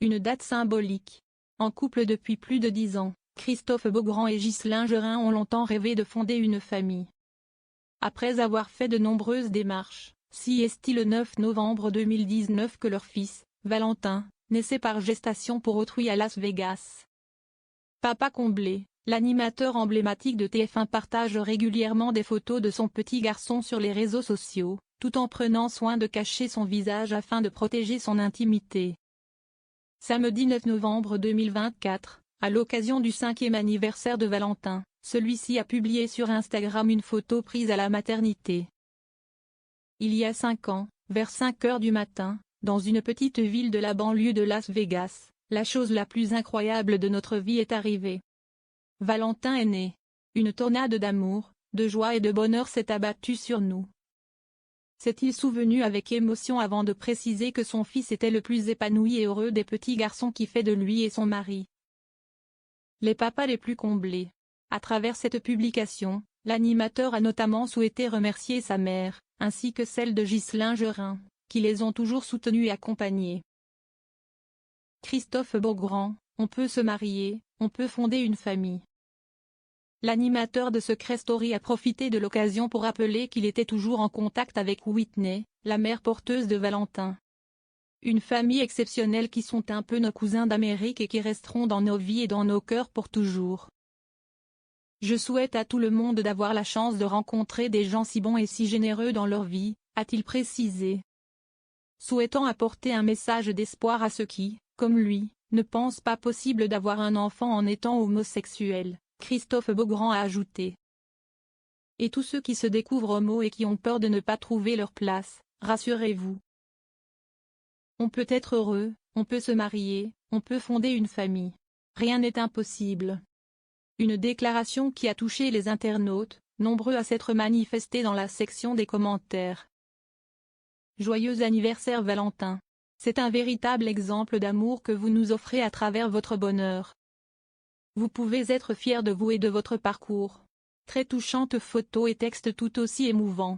Une date symbolique. En couple depuis plus de 10 ans, Christophe Beaugrand et Ghislain Gerin ont longtemps rêvé de fonder une famille. Après avoir fait de nombreuses démarches, si est-il le 9 novembre 2019 que leur fils, Valentin, naissait par gestation pour autrui à Las Vegas. Papa comblé, l'animateur emblématique de TF1 partage régulièrement des photos de son petit garçon sur les réseaux sociaux, tout en prenant soin de cacher son visage afin de protéger son intimité. Samedi 9 novembre 2024, à l'occasion du 5e anniversaire de Valentin, celui-ci a publié sur Instagram une photo prise à la maternité. Il y a 5 ans, vers 5 heures du matin, dans une petite ville de la banlieue de Las Vegas, la chose la plus incroyable de notre vie est arrivée. Valentin est né. Une tornade d'amour, de joie et de bonheur s'est abattue sur nous. S'est-il souvenu avec émotion avant de préciser que son fils était le plus épanoui et heureux des petits garçons qui fait de lui et son mari les papas les plus comblés. À travers cette publication, l'animateur a notamment souhaité remercier sa mère, ainsi que celle de Ghislain Gerin, qui les ont toujours soutenus et accompagnés. Christophe Beaugrand, on peut se marier, on peut fonder une famille. L'animateur de Secret Story a profité de l'occasion pour rappeler qu'il était toujours en contact avec Whitney, la mère porteuse de Valentin. Une famille exceptionnelle qui sont un peu nos cousins d'Amérique et qui resteront dans nos vies et dans nos cœurs pour toujours. Je souhaite à tout le monde d'avoir la chance de rencontrer des gens si bons et si généreux dans leur vie, a-t-il précisé. Souhaitant apporter un message d'espoir à ceux qui, comme lui, ne pensent pas possible d'avoir un enfant en étant homosexuel, Christophe Beaugrand a ajouté. Et tous ceux qui se découvrent homo et qui ont peur de ne pas trouver leur place, rassurez-vous. On peut être heureux, on peut se marier, on peut fonder une famille. Rien n'est impossible. Une déclaration qui a touché les internautes, nombreux à s'être manifestés dans la section des commentaires. Joyeux anniversaire Valentin. C'est un véritable exemple d'amour que vous nous offrez à travers votre bonheur. Vous pouvez être fiers de vous et de votre parcours. Très touchante photo et texte tout aussi émouvant.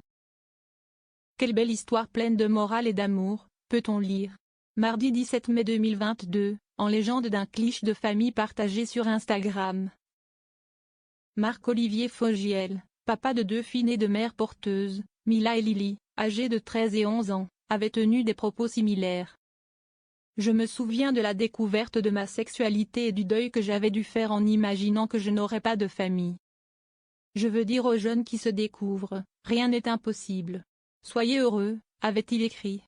Quelle belle histoire pleine de morale et d'amour, peut-on lire. Mardi 17 mai 2022, en légende d'un cliché de famille partagé sur Instagram. Marc-Olivier Fogiel, papa de 2 filles nées de mère porteuse, Mila et Lily, âgées de 13 et 11 ans, avait tenu des propos similaires. Je me souviens de la découverte de ma sexualité et du deuil que j'avais dû faire en imaginant que je n'aurais pas de famille. Je veux dire aux jeunes qui se découvrent, rien n'est impossible. Soyez heureux, avait-il écrit.